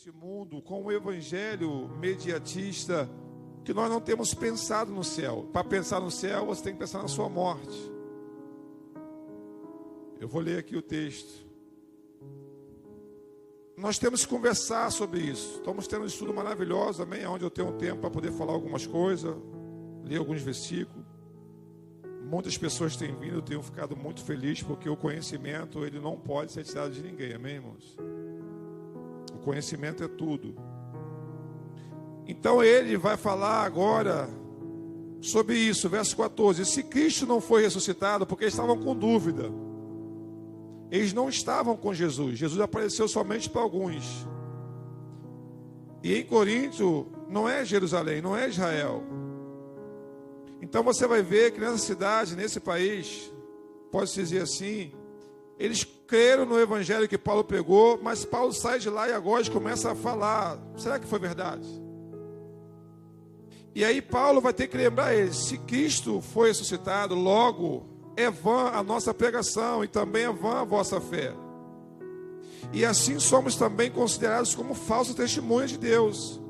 Esse mundo com um evangelho mediatista que nós não temos pensado no céu. Para pensar no céu, você tem que pensar na sua morte. Eu vou ler aqui o texto. Nós temos que conversar sobre isso. Estamos tendo um estudo maravilhoso também, onde eu tenho um tempo para poder falar algumas coisas, ler alguns versículos. Muitas pessoas têm vindo, eu tenho ficado muito feliz, porque o conhecimento, ele não pode ser tirado de ninguém, amém, irmãos? O conhecimento é tudo. Então ele vai falar agora sobre isso, verso 14. Se Cristo não foi ressuscitado, porque eles estavam com dúvida. Eles não estavam com Jesus. Jesus apareceu somente para alguns. E em Corinto, não é Jerusalém, não é Israel. Então você vai ver que nessa cidade, nesse país, pode-se dizer assim, eles creram no evangelho que Paulo pregou, mas Paulo sai de lá e agora começa a falar, será que foi verdade? E aí Paulo vai ter que lembrar eles, se Cristo foi ressuscitado, logo é vã a nossa pregação e também é vã a vossa fé. E assim somos também considerados como falsos testemunhas de Deus,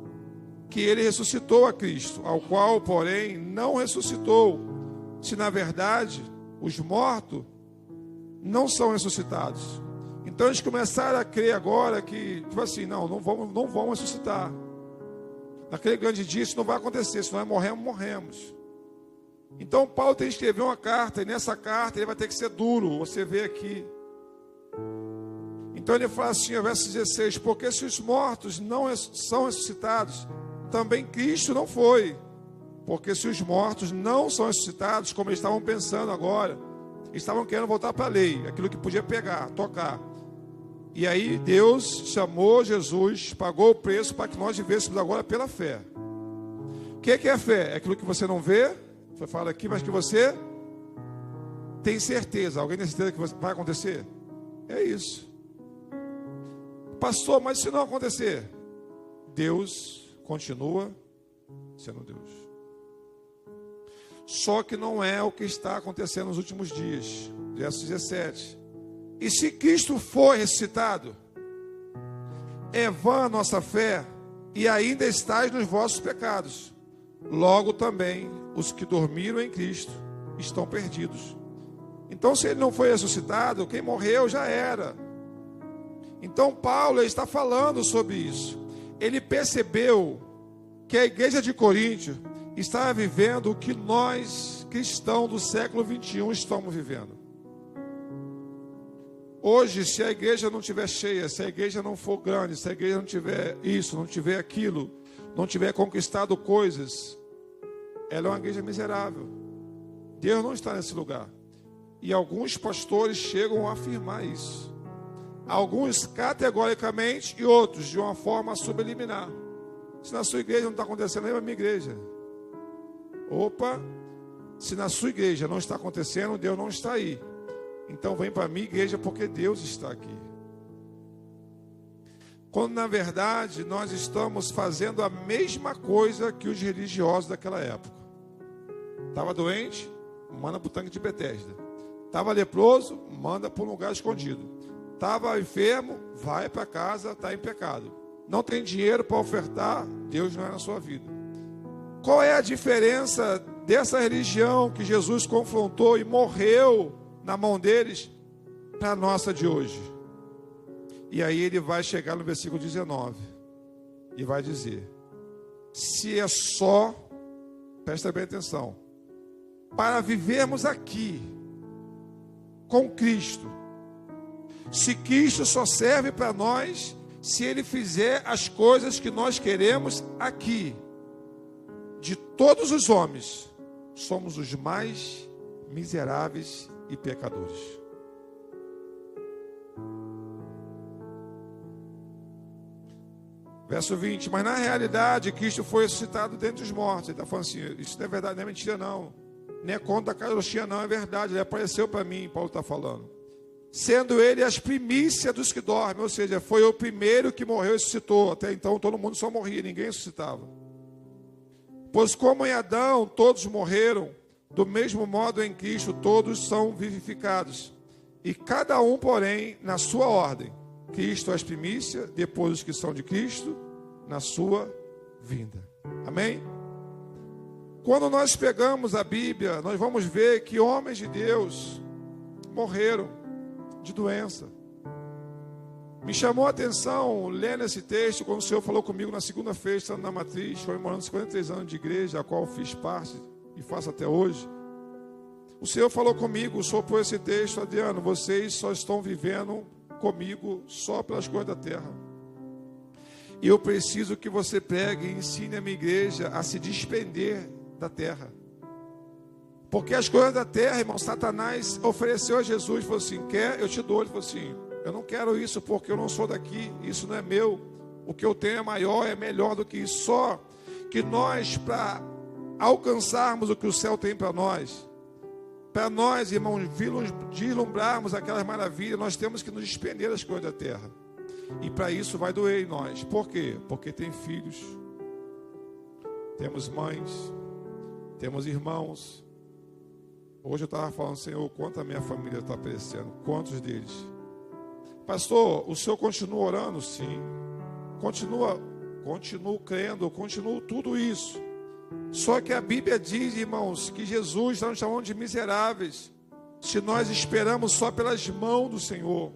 que ele ressuscitou a Cristo, ao qual, porém, não ressuscitou, se na verdade os mortos não são ressuscitados. Então eles começaram a crer agora que, tipo assim, não vão ressuscitar. Naquele grande dia isso não vai acontecer, se nós morremos. Então Paulo tem que escrever uma carta, e nessa carta ele vai ter que ser duro, você vê aqui. Então ele fala assim, verso 16, porque se os mortos não são ressuscitados, também Cristo não foi. Porque se os mortos não são ressuscitados, como eles estavam pensando agora, eles estavam querendo voltar para a lei, aquilo que podia pegar, tocar. E aí Deus chamou Jesus, pagou o preço para que nós vivêssemos agora pela fé. O que é fé? É aquilo que você não vê, você fala aqui, mas que você tem certeza. Alguém tem certeza que vai acontecer? É isso. Pastor, mas se não acontecer, Deus continua sendo Deus. Só que não é o que está acontecendo nos últimos dias. Verso 17. E se Cristo foi ressuscitado, é vã a nossa fé, e ainda estáis nos vossos pecados. Logo também, os que dormiram em Cristo estão perdidos. Então, se ele não foi ressuscitado, quem morreu já era. Então, Paulo está falando sobre isso. Ele percebeu que a igreja de Corinto estava vivendo o que nós, cristãos do século 21, estamos vivendo. Hoje, se a igreja não estiver cheia, se a igreja não for grande, se a igreja não tiver isso, não tiver aquilo, não tiver conquistado coisas, ela é uma igreja miserável. Deus não está nesse lugar. E alguns pastores chegam a afirmar isso. Alguns categoricamente e outros de uma forma subliminar. Se na sua igreja não está acontecendo, lembra a minha igreja. Opa, se na sua igreja não está acontecendo, Deus não está aí. Então vem para a minha igreja porque Deus está aqui. Quando na verdade nós estamos fazendo a mesma coisa que os religiosos daquela época. Estava doente? Manda para o tanque de Betesda. Estava leproso? Manda para um lugar escondido. Estava enfermo? Vai para casa, está em pecado. Não tem dinheiro para ofertar? Deus não é na sua vida. Qual é a diferença dessa religião que Jesus confrontou e morreu na mão deles para a nossa de hoje? E aí ele vai chegar no versículo 19 e vai dizer: se é só, presta bem atenção, para vivermos aqui com Cristo, se Cristo só serve para nós se Ele fizer as coisas que nós queremos aqui, de todos os homens, somos os mais miseráveis e pecadores. Verso 20, mas na realidade Cristo foi ressuscitado dentre os mortos. Ele está falando assim, isso não é verdade, não é mentira não. Nem é conta da carochinha não, é verdade. Ele apareceu para mim, Paulo está falando. Sendo ele as primícias dos que dormem, ou seja, foi o primeiro que morreu e ressuscitou. Até então todo mundo só morria, ninguém ressuscitava. Pois como em Adão todos morreram, do mesmo modo em Cristo todos são vivificados. E cada um, porém, na sua ordem. Cristo as primícias, depois os que são de Cristo, na sua vinda. Amém? Quando nós pegamos a Bíblia, nós vamos ver que homens de Deus morreram de doença. Me chamou a atenção, lendo esse texto, quando o Senhor falou comigo na segunda-feira, estando na Matriz, comemorando 53 anos de igreja, a qual fiz parte e faço até hoje. O Senhor falou comigo, o Senhor pôs esse texto: Adriano, vocês só estão vivendo comigo só pelas coisas da terra. E eu preciso que você pregue e ensine a minha igreja a se despender da terra. Porque as coisas da terra, irmão, Satanás ofereceu a Jesus, falou assim: quer, eu te dou. Ele falou assim: eu não quero isso porque eu não sou daqui, isso não é meu. O que eu tenho é maior, é melhor do que isso. Só que nós, para alcançarmos o que o céu tem para nós, irmãos, vislumbrarmos aquelas maravilhas, nós temos que nos despender das coisas da terra. E para isso vai doer em nós. Por quê? Porque tem filhos, temos mães, temos irmãos. Hoje eu estava falando: Senhor, quanto a minha família está perecendo, quantos deles? Pastor, o Senhor continua orando? Sim. Continuo crendo, continuo tudo isso. Só que a Bíblia diz, irmãos, que Jesus está nos chamando de miseráveis se nós esperamos só pelas mãos do Senhor.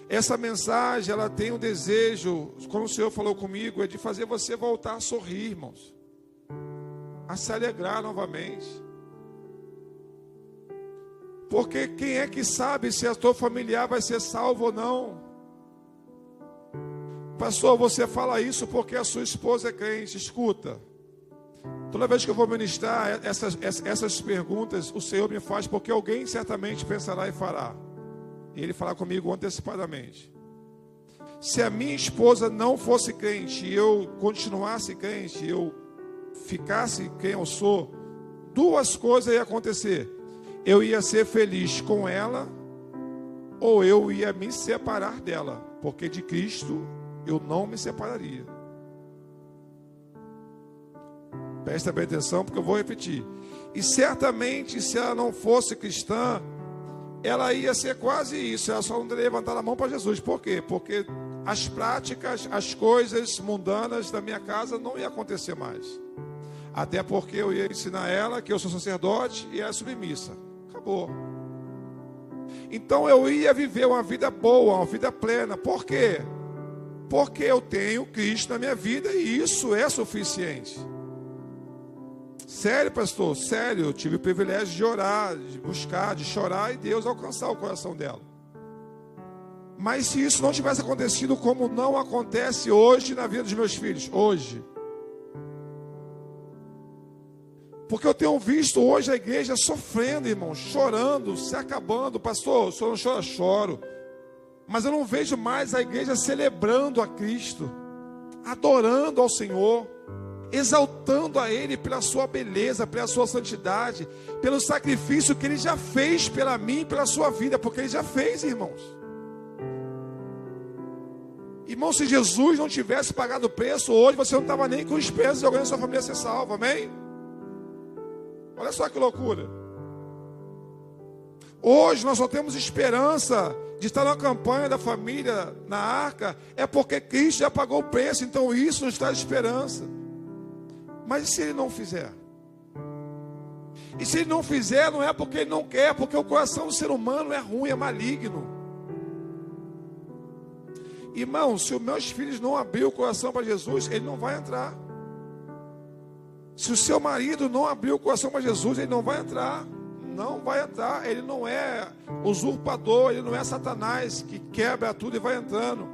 Essa mensagem, ela tem um desejo, como o Senhor falou comigo, é de fazer você voltar a sorrir, irmãos, a se alegrar novamente. Porque quem é que sabe se a tua familiar vai ser salvo ou não? Pastor, você fala isso porque a sua esposa é crente. Escuta, toda vez que eu vou ministrar essas perguntas, o Senhor me faz porque alguém certamente pensará e fará. E Ele falar comigo antecipadamente. Se a minha esposa não fosse crente e eu continuasse crente, eu ficasse quem eu sou, duas coisas iam acontecer: eu ia ser feliz com ela, ou eu ia me separar dela, porque de Cristo eu não me separaria. Presta bem atenção, porque eu vou repetir. E certamente, se ela não fosse cristã, ela ia ser quase isso. Ela só não teria levantado a mão para Jesus. Por quê? Porque as práticas, as coisas mundanas da minha casa não iam acontecer mais. Até porque eu ia ensinar ela que eu sou sacerdote e ela é submissa. Acabou. Então eu ia viver uma vida boa, uma vida plena. Por quê? Porque eu tenho Cristo na minha vida e isso é suficiente. Sério, pastor, sério, eu tive o privilégio de orar, de buscar, de chorar e Deus alcançar o coração dela. Mas se isso não tivesse acontecido, como não acontece hoje na vida dos meus filhos, hoje. Porque eu tenho visto hoje a igreja sofrendo, irmão, chorando, se acabando. Pastor, o senhor não chora? Choro. Mas eu não vejo mais a igreja celebrando a Cristo, adorando ao Senhor, exaltando a Ele pela sua beleza, pela sua santidade, pelo sacrifício que Ele já fez pela mim e pela sua vida, porque Ele já fez, irmãos. Irmão, se Jesus não tivesse pagado o preço, hoje você não estava nem com esperança de alguém da sua família ser salvo, amém? Olha só que loucura. Hoje nós só temos esperança de estar na campanha da família, na arca, é porque Cristo já pagou o preço, então isso nos traz esperança. Mas e se Ele não fizer? E se Ele não fizer, não é porque Ele não quer, porque o coração do ser humano é ruim, é maligno. Irmão, se os meus filhos não abrirem o coração para Jesus, ele não vai entrar. Se o seu marido não abrir o coração para Jesus, ele não vai entrar. Não vai entrar. Ele não é usurpador, ele não é Satanás que quebra tudo e vai entrando.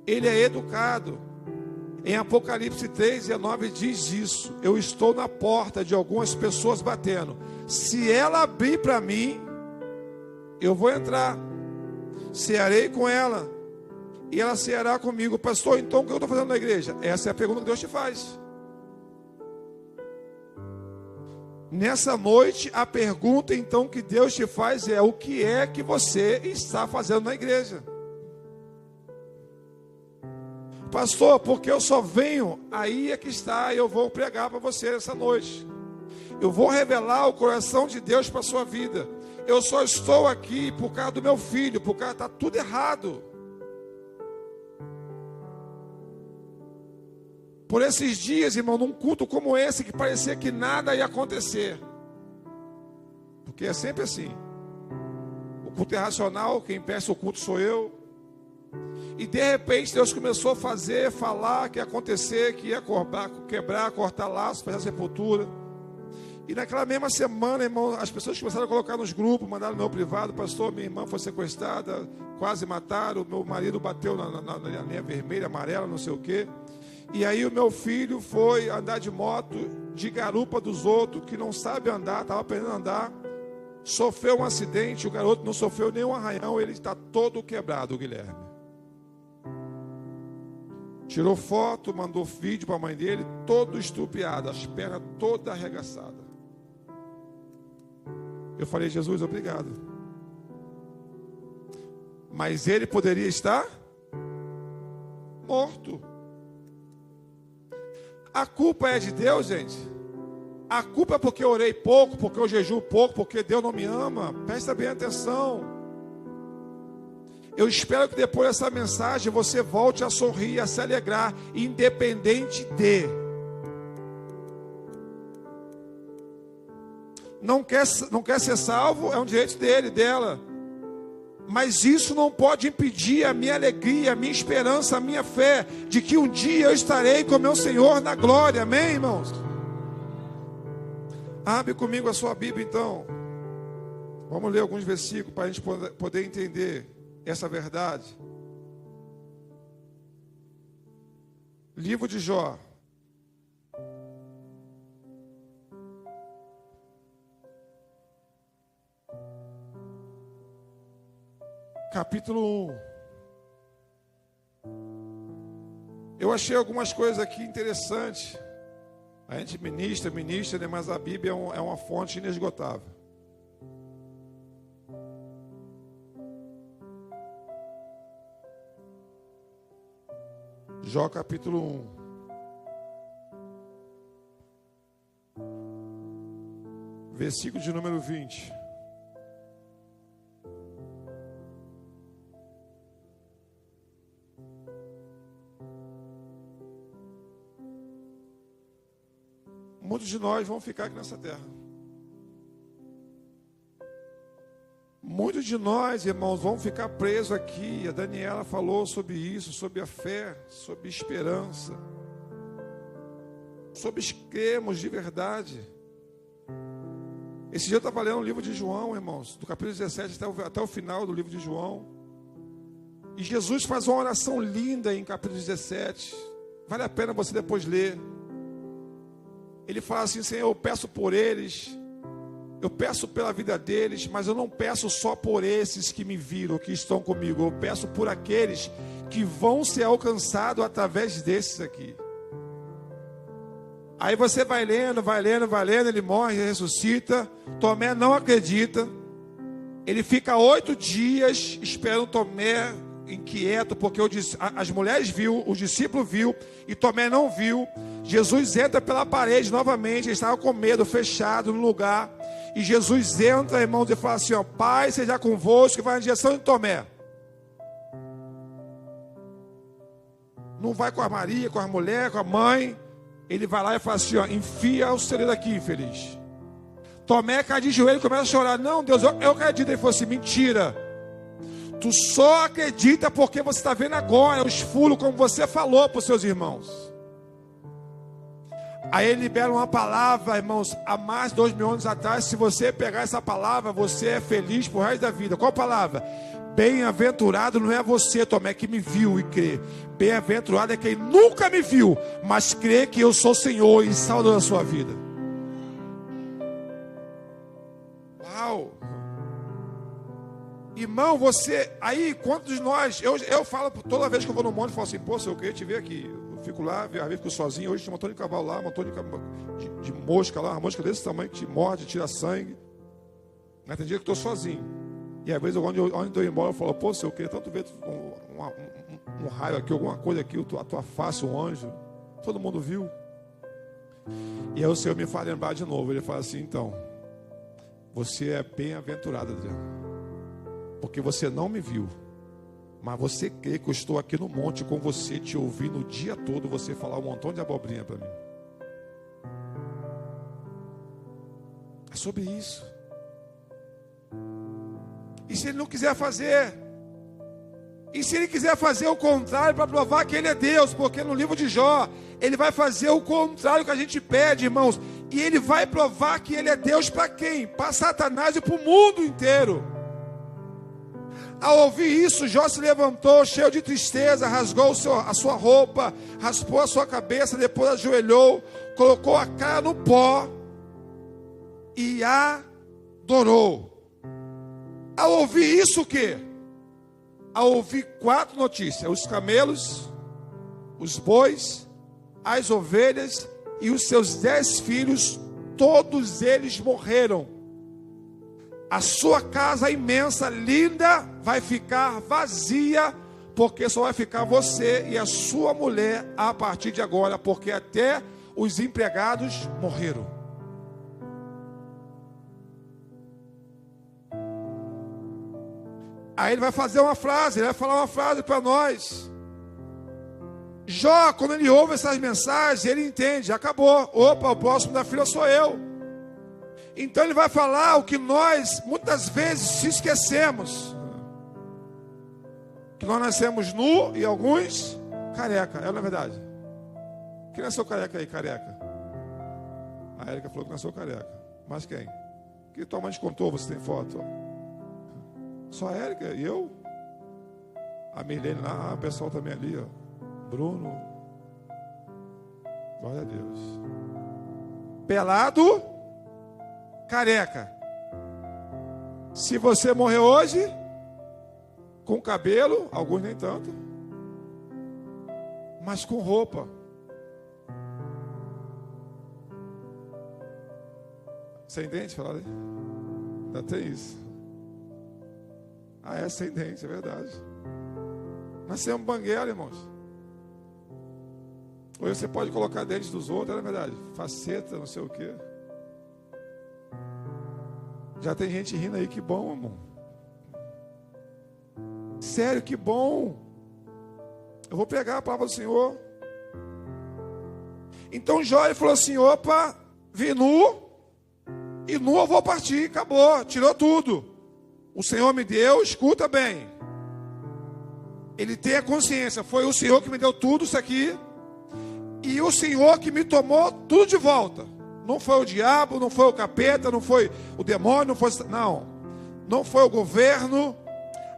Ele é educado. Em Apocalipse 3:19 diz isso: eu estou na porta de algumas pessoas batendo. Se ela abrir para mim, eu vou entrar, cearei com ela e ela ceará comigo. Pastor, então o que eu estou fazendo na igreja? Essa é a pergunta que Deus te faz. Nessa noite, a pergunta então que Deus te faz é: o que é que você está fazendo na igreja? Pastor, porque eu só venho, aí é que está, eu vou pregar para você essa noite. Eu vou revelar o coração de Deus para a sua vida. Eu só estou aqui por causa do meu filho, por causa está tudo errado. Por esses dias, irmão, num culto como esse, que parecia que nada ia acontecer. Porque é sempre assim. O culto é racional, quem peça o culto sou eu. E de repente Deus começou a falar que ia acontecer, que ia quebrar, cortar laços, fazer a sepultura. E naquela mesma semana, irmão, as pessoas começaram a colocar nos grupos, mandaram no meu privado: pastor, minha irmã foi sequestrada, quase mataram, meu marido bateu na linha vermelha, amarela, não sei o quê. E aí o meu filho foi andar de moto, de garupa dos outros, que não sabe andar, estava aprendendo a andar, sofreu um acidente, o garoto não sofreu nenhum arranhão, ele está todo quebrado, o Guilherme. Tirou foto, mandou vídeo para a mãe dele, todo estrupiado, as pernas todas arregaçadas. Eu falei: Jesus, obrigado. Mas ele poderia estar morto. A culpa é de Deus, gente? A culpa é porque eu orei pouco, porque eu jejuo pouco, porque Deus não me ama? Presta bem atenção. Eu espero que depois dessa mensagem você volte a sorrir, a se alegrar, independente de. Não quer ser salvo, é um direito dele, dela. Mas isso não pode impedir a minha alegria, a minha esperança, a minha fé, de que um dia eu estarei com meu Senhor na glória. Amém, irmãos? Abre comigo a sua Bíblia, então. Vamos ler alguns versículos para a gente poder entender essa verdade. Livro de Jó. Capítulo 1. Eu achei algumas coisas aqui interessantes. A gente ministra, né? Mas a Bíblia é uma fonte inesgotável. Jó capítulo 1. Versículo de número 20. Muitos de nós vão ficar aqui nessa terra. Muitos de nós, irmãos, vão ficar presos aqui. A Daniela falou sobre isso, sobre a fé, sobre esperança, sobre cremos de verdade. Esse dia eu estava lendo o livro de João, irmãos, do capítulo 17 até o final do livro de João. E Jesus faz uma oração linda em capítulo 17. Vale a pena você depois ler. Ele fala assim: Senhor, eu peço por eles, eu peço pela vida deles, mas eu não peço só por esses que me viram, que estão comigo. Eu peço por aqueles que vão ser alcançados através desses aqui. Aí você vai lendo, ele morre, ressuscita. Tomé não acredita. Ele fica 8 dias esperando Tomé, inquieto, porque as mulheres viu, os discípulos viu, e Tomé não viu. Jesus entra pela parede novamente, ele estava com medo, fechado no lugar, e Jesus entra, irmãos, e fala assim: ó, Pai seja convosco, e vai na direção de Tomé. Não vai com a Maria, com a mulher, com a mãe. Ele vai lá e fala assim: ó, enfia o cereiro aqui, infeliz. Tomé cai de joelho e começa a chorar. Não, Deus, eu acredito. Ele falou assim: mentira. Tu só acredita porque você está vendo agora os furos, como você falou para os seus irmãos. Aí ele libera uma palavra, irmãos, há mais de 2000 anos atrás. Se você pegar essa palavra, você é feliz pro resto da vida. Qual palavra? Bem-aventurado não é você, Tomé, que me viu e crê. Bem-aventurado é quem nunca me viu, mas crê que eu sou Senhor e Salvador da sua vida. Uau! Irmão, você, aí, quantos de nós, eu falo, toda vez que eu vou no monte, eu falo assim: pô, se eu queria te ver aqui. Eu fico lá, às vezes fico sozinho. Hoje tinha um montão de cavalo lá, um montão de mosca lá, uma mosca desse tamanho que te morde, tira sangue. Mas tem dia que eu estou sozinho. E às vezes, onde eu estou embora, eu falo: pô, se eu queria tanto ver um raio aqui, alguma coisa aqui, a tua face, um anjo. Todo mundo viu. E aí o Senhor me faz lembrar de novo. Ele fala assim: então, Você é bem-aventurado, Adriano. Porque você não me viu. Mas você crê que eu estou aqui no monte com você, te ouvindo o dia todo, você falar um montão de abobrinha para mim. É sobre isso. E se ele não quiser fazer? E se ele quiser fazer o contrário para provar que ele é Deus? Porque no livro de Jó, ele vai fazer o contrário que a gente pede, irmãos. E ele vai provar que ele é Deus para quem? Para Satanás e para o mundo inteiro. Ao ouvir isso, Jó se levantou, cheio de tristeza, rasgou a sua roupa, raspou a sua cabeça, depois ajoelhou, colocou a cara no pó e adorou. Ao ouvir isso, o quê? Ao ouvir 4 notícias: os camelos, os bois, as ovelhas e os seus 10 filhos, todos eles morreram. A sua casa imensa, linda, vai ficar vazia, porque só vai ficar você e a sua mulher a partir de agora, porque até os empregados morreram. Aí ele vai fazer uma frase, ele vai falar uma frase para nós. Jó, quando ele ouve essas mensagens, ele entende, acabou. Opa, o próximo da fila sou eu. Então ele vai falar o que nós muitas vezes se esquecemos. Que nós nascemos nu e alguns careca. É na verdade. Quem nasceu careca aí, careca? A Érica falou que nasceu careca. Mas quem? Que tua mãe te contou, você tem foto? Só a Érica e eu? A Mirlene lá, o pessoal também ali, ó. Bruno. Glória a Deus. Pelado, careca. Se você morrer hoje, com cabelo, alguns nem tanto, mas com roupa. Sem dente, falaram aí? Ainda tem isso. Ah, é sem dente, é verdade. Nascemos banguela, irmãos. Hoje você pode colocar dentes dos outros, é verdade. Faceta, não sei o quê. Já tem gente rindo aí, que bom, irmão. Sério, que bom. Eu vou pegar a palavra do Senhor. Então Jó falou assim: opa, vi nu, e nu eu vou partir, acabou, tirou tudo. O Senhor me deu, escuta bem. Ele tem a consciência, foi o Senhor que me deu tudo isso aqui, e o Senhor que me tomou tudo de volta. Não foi o diabo, não foi o capeta, não foi o demônio, não foi o governo.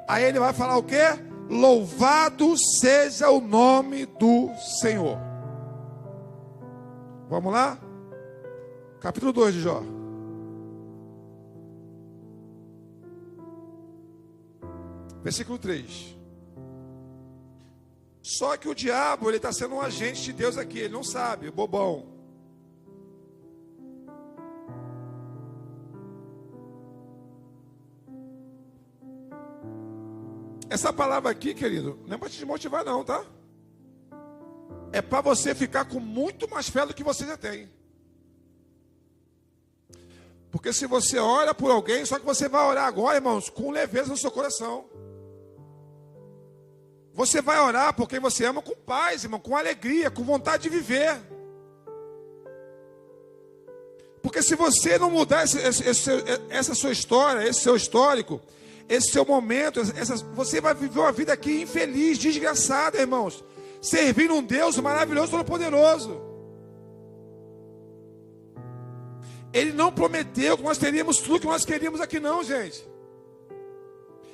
Aí ele vai falar o quê? Louvado seja o nome do Senhor. Vamos lá? Capítulo 2 de Jó. Versículo 3. Só que o diabo, ele está sendo um agente de Deus aqui, ele não sabe, bobão. Essa palavra aqui, querido, não é para te motivar não, tá? É para você ficar com muito mais fé do que você já tem. Porque se você ora por alguém, só que você vai orar agora, irmãos, com leveza no seu coração. Você vai orar por quem você ama com paz, irmão, com alegria, com vontade de viver. Porque se você não mudar essa sua história, esse seu histórico, esse seu momento, você vai viver uma vida aqui infeliz, desgraçada, irmãos, servindo um Deus maravilhoso, todo-poderoso. Ele não prometeu que nós teríamos tudo que nós queríamos aqui não, gente.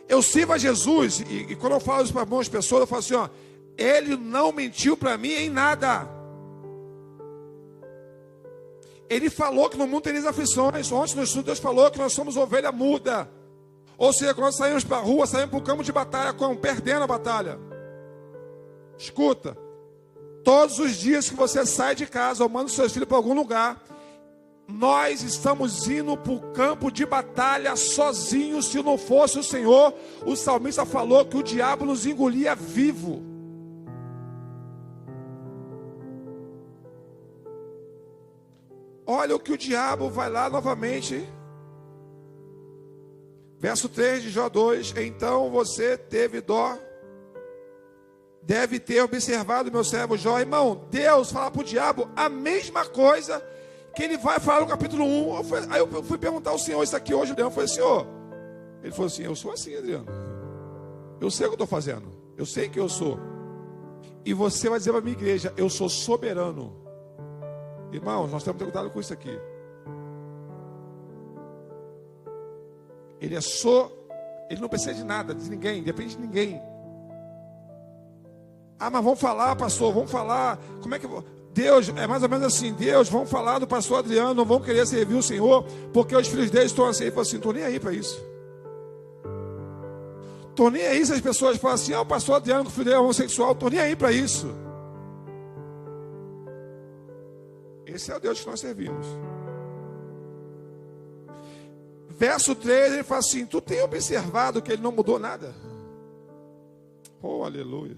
Eu sirvo a Jesus, e quando eu falo isso para algumas pessoas, eu falo assim, ó, Ele não mentiu para mim em nada. Ele falou que no mundo teria aflições. Ontem no estudo Deus falou que nós somos ovelha muda. Ou seja, quando nós saímos para a rua, saímos para o campo de batalha, como? Perdendo a batalha. Escuta, todos os dias que você sai de casa ou manda os seus filhos para algum lugar, nós estamos indo para o campo de batalha sozinhos. Se não fosse o Senhor, o salmista falou que o diabo nos engolia vivo. Olha o que o diabo vai lá novamente Verso 3 de Jó 2: então você teve dó, deve ter observado meu servo Jó. Irmão, Deus fala para o diabo a mesma coisa que ele vai falar no capítulo 1. Aí eu fui perguntar ao Senhor isso aqui hoje, Adriano. Eu falei, Senhor, ele falou assim, eu sou assim, Adriano, eu sei o que eu estou fazendo, eu sei que eu sou, e você vai dizer para a minha igreja, eu sou soberano. Irmãos, nós temos que ter cuidado com isso aqui. Ele não precisa de nada, de ninguém, depende de ninguém. Ah, mas vamos falar, pastor, vamos falar. Como é que Deus, é mais ou menos assim, Deus, vamos falar do pastor Adriano, não vão querer servir o Senhor, porque os filhos dele estão assim. Ele falou assim, estou nem aí para isso. Estou nem aí se as pessoas falam assim, o pastor Adriano, que o filho dele é homossexual, estou nem aí para isso. Esse é o Deus que nós servimos. Verso 3, ele fala assim, tu tem observado que ele não mudou nada? Oh, aleluia.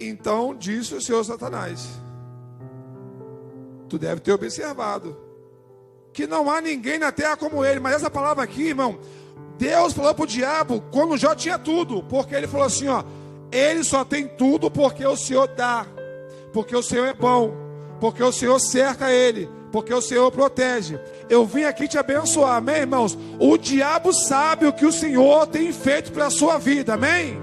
Então disse o Senhor Satanás, tu deve ter observado que não há ninguém na terra como ele. Mas essa palavra aqui, irmão, Deus falou para o diabo quando Jó tinha tudo, porque ele falou assim, ele só tem tudo porque o Senhor dá, porque o Senhor é bom, porque o Senhor cerca ele, porque o Senhor protege. Eu vim aqui te abençoar, amém, irmãos? O diabo sabe o que o Senhor tem feito para a sua vida, amém?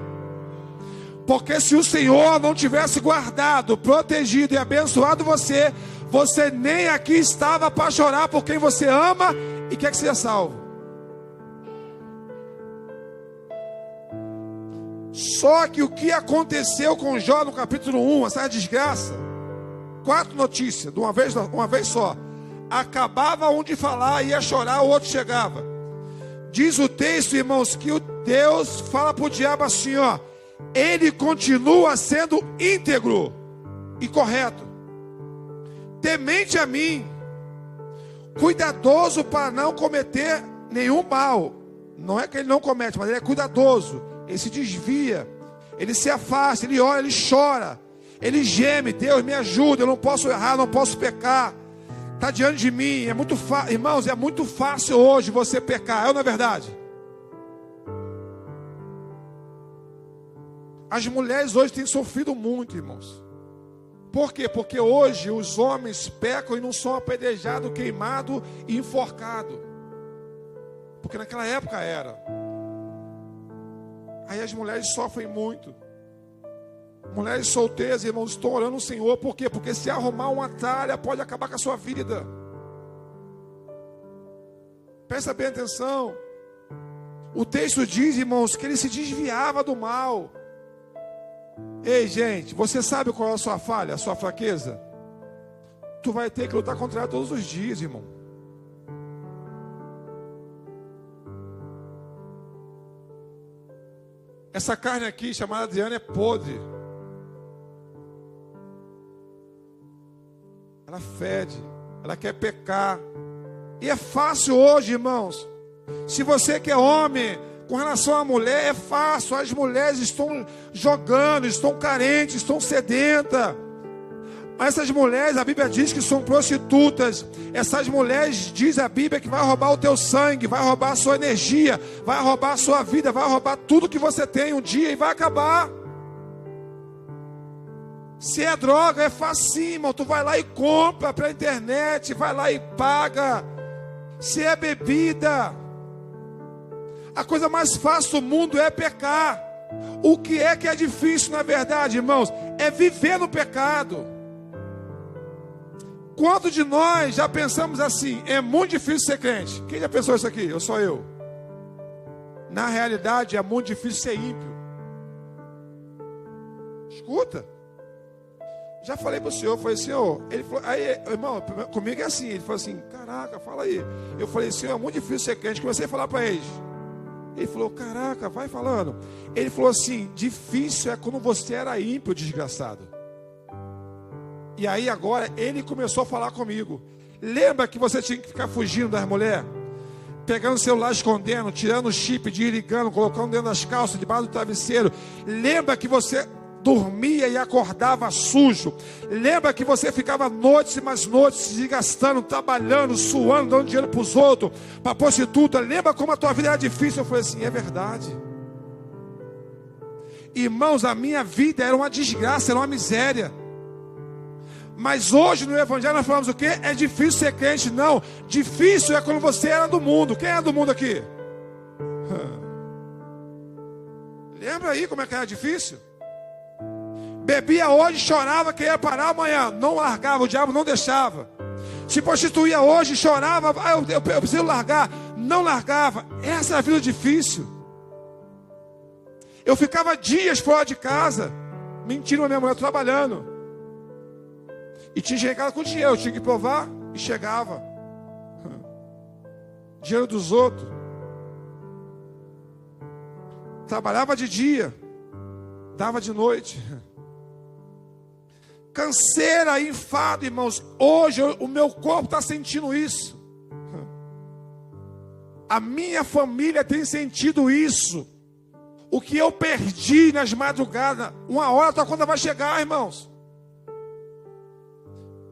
Porque se o Senhor não tivesse guardado, protegido e abençoado você, você nem aqui estava para chorar por quem você ama e quer que seja salvo. Só que o que aconteceu com Jó no capítulo 1, essa desgraça, 4 notícias, de uma vez só. Acabava um de falar, ia chorar, o outro chegava. Diz o texto, irmãos, que o Deus fala para o diabo assim, ele continua sendo íntegro e correto, temente a mim, cuidadoso para não cometer nenhum mal. Não é que ele não comete, mas ele é cuidadoso. Ele se desvia, ele se afasta, ele ora, ele chora, ele geme, Deus me ajuda, eu não posso errar, não posso pecar, está diante de mim. É muito fácil, irmãos, é muito fácil hoje você pecar, não é verdade? As mulheres hoje têm sofrido muito, irmãos. Por quê? Porque hoje os homens pecam e não são apedrejados, queimados e enforcados. Porque naquela época era. Aí as mulheres sofrem muito. Mulheres solteiras, irmãos, estão orando ao Senhor. Por quê? Porque se arrumar uma talha, pode acabar com a sua vida. Presta bem atenção. O texto diz, irmãos, que ele se desviava do mal. Ei, gente, você sabe qual é a sua falha, a sua fraqueza? Tu vai ter que lutar contra ela todos os dias, irmão. Essa carne aqui, chamada Adriana, é podre. Ela fede, ela quer pecar. E é fácil hoje, irmãos. Se você que é homem, com relação à mulher, é fácil. As mulheres estão jogando, estão carentes, estão sedentas. Mas essas mulheres, a Bíblia diz que são prostitutas. Essas mulheres, diz a Bíblia, que vai roubar o teu sangue, vai roubar a sua energia, vai roubar a sua vida, vai roubar tudo que você tem um dia e vai acabar. Se é droga, é facinho, irmão. Tu vai lá e compra pela internet, vai lá e paga. Se é bebida, a coisa mais fácil do mundo é pecar. O que é difícil, na verdade, irmãos, é viver no pecado. Quantos de nós já pensamos assim, é muito difícil ser crente? Quem já pensou isso aqui? Eu sou eu. Na realidade, é muito difícil ser ímpio. Escuta. Já falei para o Senhor, falei, Senhor, ele falou, aí, irmão, comigo é assim, ele falou assim, caraca, fala aí. Eu falei, Senhor, é muito difícil ser crente. Comecei a falar para eles. Ele falou, caraca, vai falando. Ele falou assim, difícil é quando você era ímpio, desgraçado. E aí agora ele começou a falar comigo. Lembra que você tinha que ficar fugindo das mulheres? Pegando o celular, escondendo, tirando o chip, desligando, colocando dentro das calças, debaixo do travesseiro. Lembra que você dormia e acordava sujo. Lembra que você ficava noites e mais noites se desgastando, trabalhando, suando, dando dinheiro para os outros, para prostituta. Lembra como a tua vida era difícil? Eu falei assim, é verdade. Irmãos, a minha vida era uma desgraça, era uma miséria. Mas hoje no Evangelho nós falamos o quê? É difícil ser crente. Não, difícil é quando você era do mundo. Quem é do mundo aqui? Lembra aí como é que era difícil? Bebia hoje, chorava, queria parar amanhã. Não largava, o diabo não deixava. Se prostituía hoje, chorava, eu preciso largar. Não largava. Essa é a vida difícil. Eu ficava dias fora de casa, mentindo a minha mulher, trabalhando. E tinha chegado com dinheiro, eu tinha que provar e chegava. Dinheiro dos outros. Trabalhava de dia, dava de noite. Canseira, enfado, irmãos. Hoje o meu corpo está sentindo isso. A minha família tem sentido isso. O que eu perdi nas madrugadas, uma hora a tua conta vai chegar, irmãos.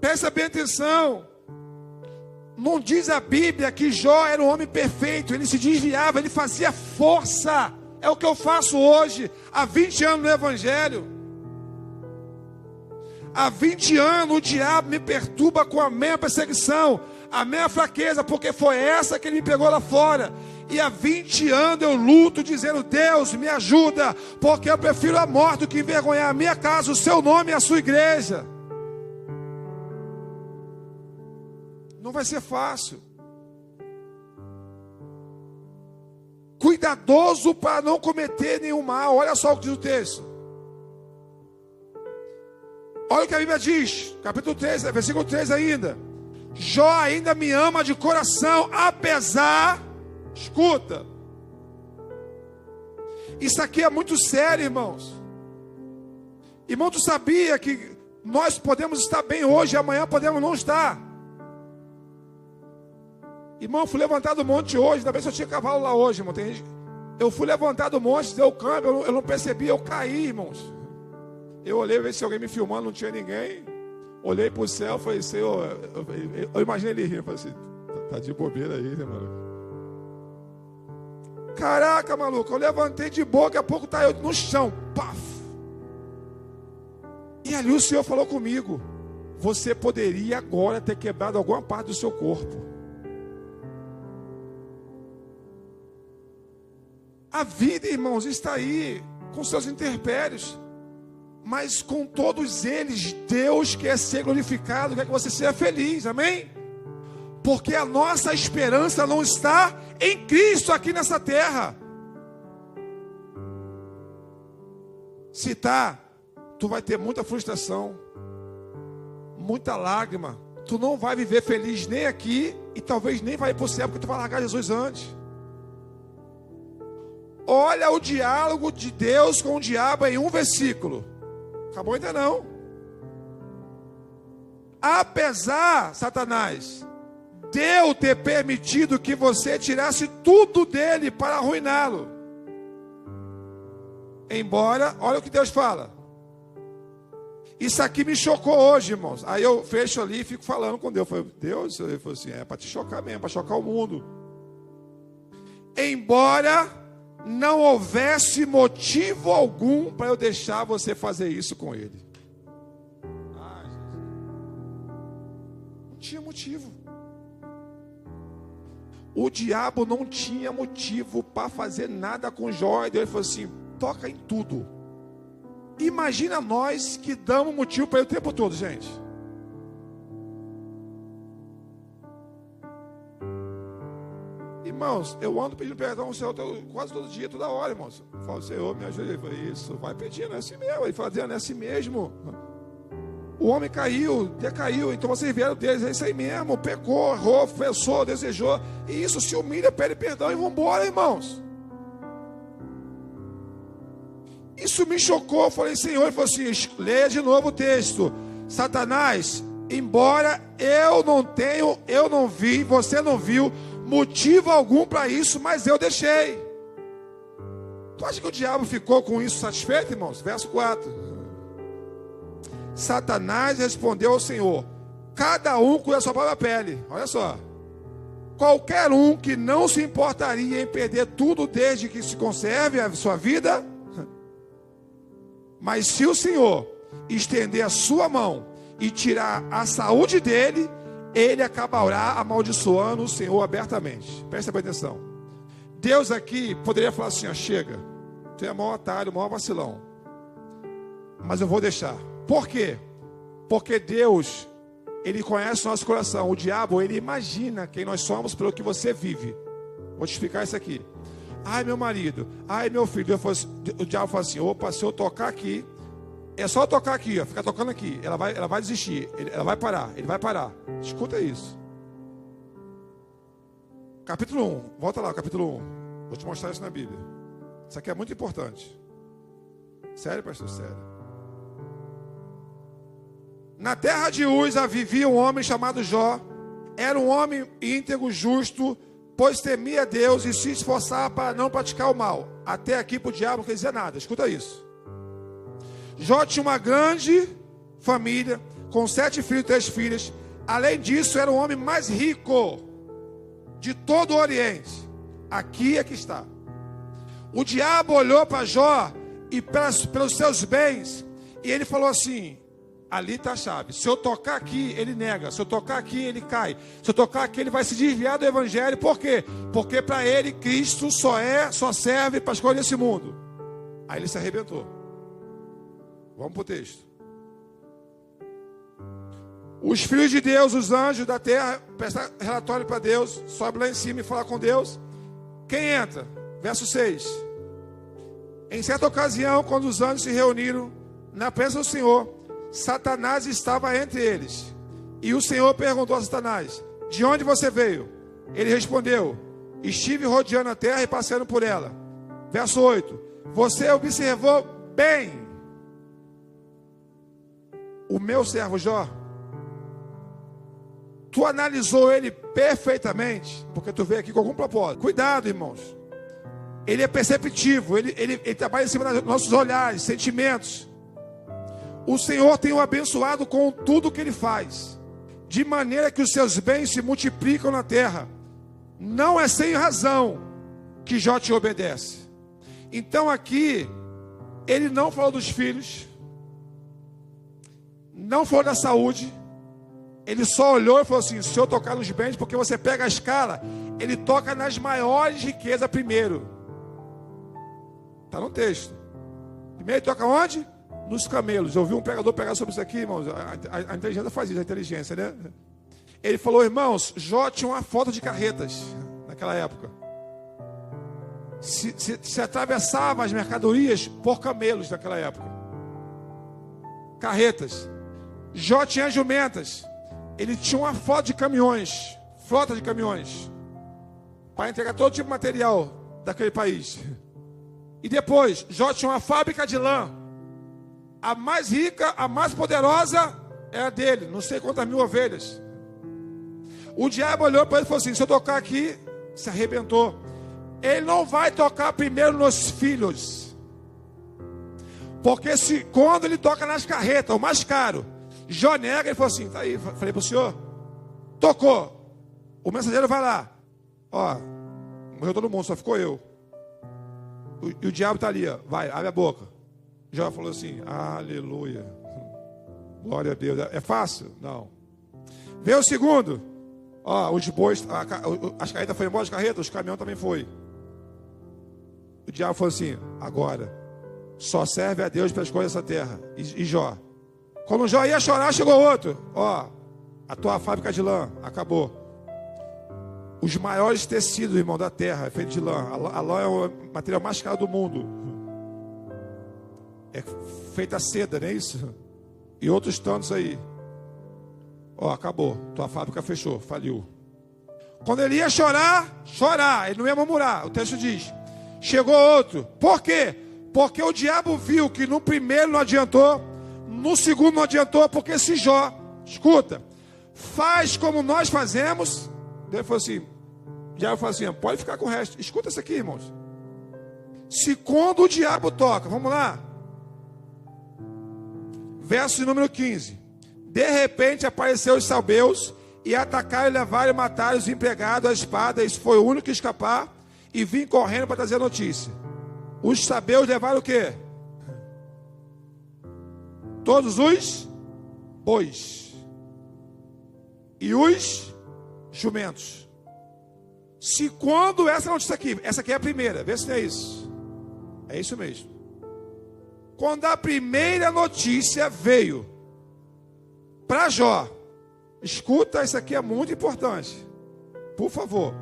Presta bem atenção. Não diz a Bíblia que Jó era um homem perfeito. Ele se desviava, ele fazia força. É o que eu faço hoje, há 20 anos no Evangelho. Há 20 anos o diabo me perturba com a mesma perseguição, a mesma fraqueza, porque foi essa que ele me pegou lá fora. E há 20 anos eu luto dizendo, Deus me ajuda, porque eu prefiro a morte do que envergonhar a minha casa, o seu nome e a sua igreja. Não vai ser fácil. Cuidadoso para não cometer nenhum mal. Olha só o que diz o texto. Olha o que a Bíblia diz, capítulo 3, versículo 3 ainda. Jó ainda me ama de coração, apesar, escuta, isso aqui é muito sério, irmãos. Irmão, tu sabia que nós podemos estar bem hoje, amanhã podemos não estar. Irmão, eu fui levantado do monte hoje, ainda bem se eu tinha cavalo lá hoje, irmão. Eu fui levantado do monte, deu câmbio, eu não percebi, eu caí, irmãos. Eu olhei, ver se alguém me filmando, não tinha ninguém. Olhei para o céu, falei, Senhor, eu imaginei ele rindo, falei assim, tá de bobeira aí, né, mano? Caraca, maluco, eu levantei de boa, daqui a pouco tá eu no chão, paf. E ali o Senhor falou comigo, você poderia agora ter quebrado alguma parte do seu corpo. A vida, irmãos, está aí, com seus intempéries. Mas com todos eles, Deus quer ser glorificado, quer que você seja feliz, amém? Porque a nossa esperança não está em Cristo aqui nessa terra. Se está, tu vai ter muita frustração, muita lágrima. Tu não vai viver feliz nem aqui e talvez nem vai ir para o céu, porque tu vai largar Jesus antes. Olha o diálogo de Deus com o diabo em um versículo. Acabou ainda não. Apesar, Satanás, de eu ter permitido que você tirasse tudo dele para arruiná-lo. Embora, olha o que Deus fala. Isso aqui me chocou hoje, irmãos. Aí eu fecho ali e fico falando com Deus. Eu falei, Deus, ele falou assim, é para te chocar mesmo, para chocar o mundo. Embora não houvesse motivo algum para eu deixar você fazer isso com ele. Não tinha motivo. O diabo não tinha motivo para fazer nada com Jó. E Deus falou assim, toca em tudo. Imagina nós que damos motivo para ele o tempo todo, gente. Irmãos, eu ando pedindo perdão ao Senhor quase todo dia, toda hora, irmãos. Eu falo, Senhor, me ajuda. Ele fala, isso, vai pedindo, é assim mesmo. Ele fala, Deus, é assim mesmo. O homem caiu, decaiu, então vocês vieram deles, é isso aí mesmo. Pecou, errou, pensou, desejou. E isso se humilha, pede perdão e vão embora, irmãos. Isso me chocou. Eu falei, Senhor, ele falou assim, leia de novo o texto. Satanás, embora eu não vi, você não viu motivo algum para isso, mas eu deixei. Tu acha que o diabo ficou com isso satisfeito, irmãos? Verso 4. Satanás respondeu ao Senhor: cada um cuida da sua própria pele. Olha só. Qualquer um que não se importaria em perder tudo desde que se conserve a sua vida. Mas se o Senhor estender a sua mão e tirar a saúde dele, ele acabará amaldiçoando o Senhor abertamente. Presta bem atenção. Deus aqui poderia falar assim: ó, chega, tu é o maior otário, o maior vacilão, mas eu vou deixar. Por quê? Porque Deus, Ele conhece o nosso coração. O diabo, ele imagina quem nós somos pelo que você vive. Vou te explicar isso aqui. Ai, meu marido, ai, meu filho. O diabo fala assim: opa, se eu tocar aqui, é só eu tocar aqui, ó, ficar tocando aqui, ela vai desistir, ela vai parar, ele vai parar. Escuta isso. Capítulo 1, volta lá, capítulo 1. Vou te mostrar isso na Bíblia. Isso aqui é muito importante. Sério, pastor? Sério. Na terra de Uz vivia um homem chamado Jó. Era um homem íntegro, justo, pois temia Deus e se esforçava para não praticar o mal. Até aqui para o diabo não quer dizer nada. Escuta isso. Jó tinha uma grande família, com 7 filhos e 3 filhas. Além disso, era o homem mais rico de todo o Oriente. Aqui é que está. O diabo olhou para Jó e pelos seus bens, e ele falou assim: ali está a chave. Se eu tocar aqui, ele nega. Se eu tocar aqui, ele cai. Se eu tocar aqui, ele vai se desviar do evangelho. Por quê? Porque para ele, Cristo só serve para escolher esse mundo. Aí ele se arrebentou. Vamos para o texto. Os filhos de Deus, os anjos da terra, prestam relatório para Deus, sobe lá em cima e fala com Deus. Quem entra? Verso 6. Em certa ocasião, quando os anjos se reuniram na presença do Senhor, Satanás estava entre eles. E o Senhor perguntou a Satanás: de onde você veio? Ele respondeu: estive rodeando a terra e passeando por ela. Verso 8. Você observou bem o meu servo Jó? Tu analisou ele perfeitamente, porque tu veio aqui com algum propósito. Cuidado, irmãos. Ele é perceptivo, ele trabalha em cima dos nossos olhares, sentimentos. O Senhor tem o abençoado com tudo que ele faz, de maneira que os seus bens se multiplicam na terra. Não é sem razão que Jó te obedece. Então aqui, ele não falou dos filhos, não falou da saúde. Ele só olhou e falou assim: se eu tocar nos bens, porque você pega a escala, ele toca nas maiores riquezas primeiro. Está no texto. Primeiro ele toca onde? Nos camelos. Eu ouvi um pregador pegar sobre isso aqui, irmãos. A inteligência faz isso, a inteligência, né? Ele falou: irmãos, Jó tinha uma foto de carretas naquela época. Se atravessava as mercadorias por camelos naquela época. Carretas. Jó tinha jumentas. Ele tinha uma frota de caminhões, para entregar todo tipo de material daquele país. E depois, Jó tinha uma fábrica de lã. A mais rica, a mais poderosa era dele, não sei quantas mil ovelhas. O diabo olhou para ele e falou assim: se eu tocar aqui, se arrebentou. Ele não vai tocar primeiro nos filhos, porque quando ele toca nas carretas, o mais caro, Jó nega. Ele falou assim: tá aí, falei para o senhor. Tocou. O mensageiro vai lá. Ó, morreu todo mundo, só ficou eu. E o diabo está ali, ó. Vai, abre a boca. Jó falou assim: aleluia, glória a Deus. É fácil? Não. Veio o segundo. Ó, os bois, as carretas foram embora, as carretas, os caminhões também foi. O diabo falou assim: agora só serve a Deus para escolher essa terra. E Jó, quando Jó ia chorar, chegou outro. Ó, a tua fábrica de lã acabou. Os maiores tecidos, irmão, da terra é feito de lã. A lã é o material mais caro do mundo. É feita a seda, não é isso? E outros tantos aí. Ó, acabou. Tua fábrica fechou, faliu. Quando ele ia chorar, ele não ia murmurar. O texto diz: chegou outro. Por quê? Porque o diabo viu que no primeiro não adiantou, no segundo não adiantou, porque esse Jó, escuta, faz como nós fazemos. Ele falou assim, o diabo falou assim: pode ficar com o resto. Escuta isso aqui, irmãos. Se quando o diabo toca, vamos lá, Verso de número 15. De repente apareceu os sabeus e atacaram, levaram e mataram os empregados, a espada. Esse foi o único que escapar e vim correndo para trazer a notícia. Os sabeus levaram o quê? Todos os bois e os jumentos. Se quando essa notícia aqui, essa aqui é a primeira, vê se não é isso. É isso mesmo. Quando a primeira notícia veio para Jó, escuta, isso aqui é muito importante, por favor.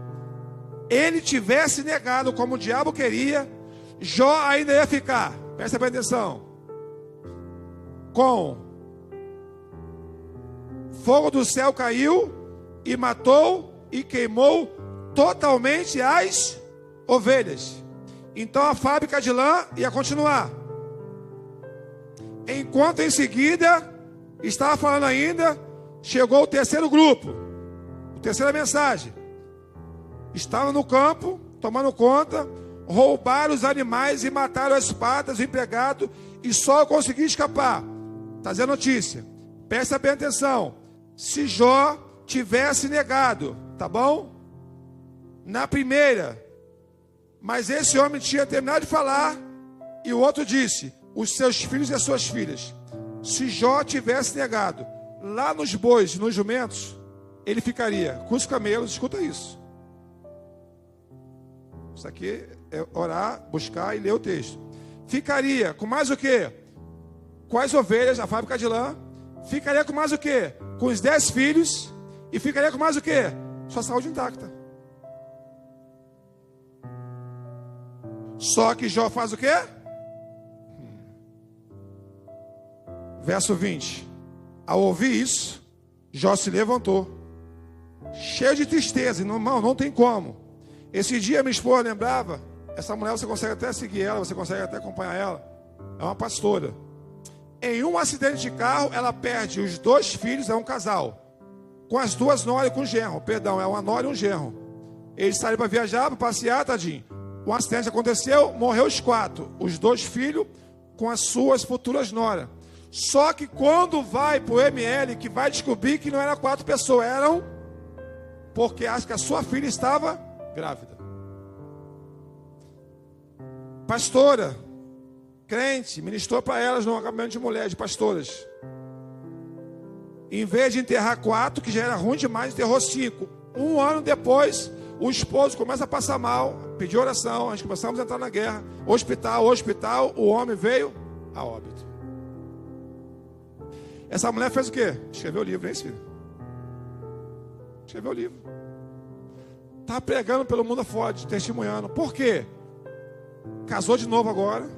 Ele tivesse negado como o diabo queria, Jó ainda ia ficar, presta bem atenção, com fogo do céu caiu e matou e queimou totalmente as ovelhas. Então a fábrica de lã ia continuar. Enquanto em seguida, estava falando ainda, chegou o terceiro grupo, a terceira mensagem. Estava no campo, tomando conta, roubaram os animais e mataram as patas do empregado e só conseguiu escapar. Trazer a notícia. Presta bem atenção. Se Jó tivesse negado, tá bom? Na primeira, mas esse homem tinha terminado de falar e o outro disse: os seus filhos e as suas filhas. Se Jó tivesse negado lá nos bois, nos jumentos, ele ficaria com os camelos. Escuta isso. Isso aqui é orar, buscar e ler o texto. Ficaria com mais o quê? Com as ovelhas, a fábrica de lã. Ficaria com mais o quê? Com os 10 filhos. E ficaria com mais o quê? Sua saúde intacta. Só que Jó faz o quê? Verso 20. Ao ouvir isso, Jó se levantou, cheio de tristeza. Irmão, não tem como. Esse dia minha esposa lembrava, essa mulher você consegue até seguir ela, você consegue até acompanhar ela. É uma pastora. Em um acidente de carro, ela perde os 2 filhos, é um casal, com as 2 noras e com o genro. Perdão, é uma nora e um genro. Eles saíram para viajar, para passear, tadinho. Um acidente aconteceu, morreu os 4. Os 2 filhos com as suas futuras noras. Só que quando vai para o ML, que vai descobrir que não eram 4 pessoas, eram, porque acho que a sua filha estava grávida. Pastora, crente, ministrou para elas no acampamento de mulheres, de pastoras. Em vez de enterrar 4, que já era ruim demais, enterrou 5. Um ano depois, o esposo começa a passar mal, pediu oração, nós começamos a entrar na guerra, hospital, o homem veio a óbito. Essa mulher fez o quê? Escreveu o livro, é isso, filho? Escreveu o livro. Está pregando pelo mundo afora, testemunhando. Por quê? Casou de novo agora.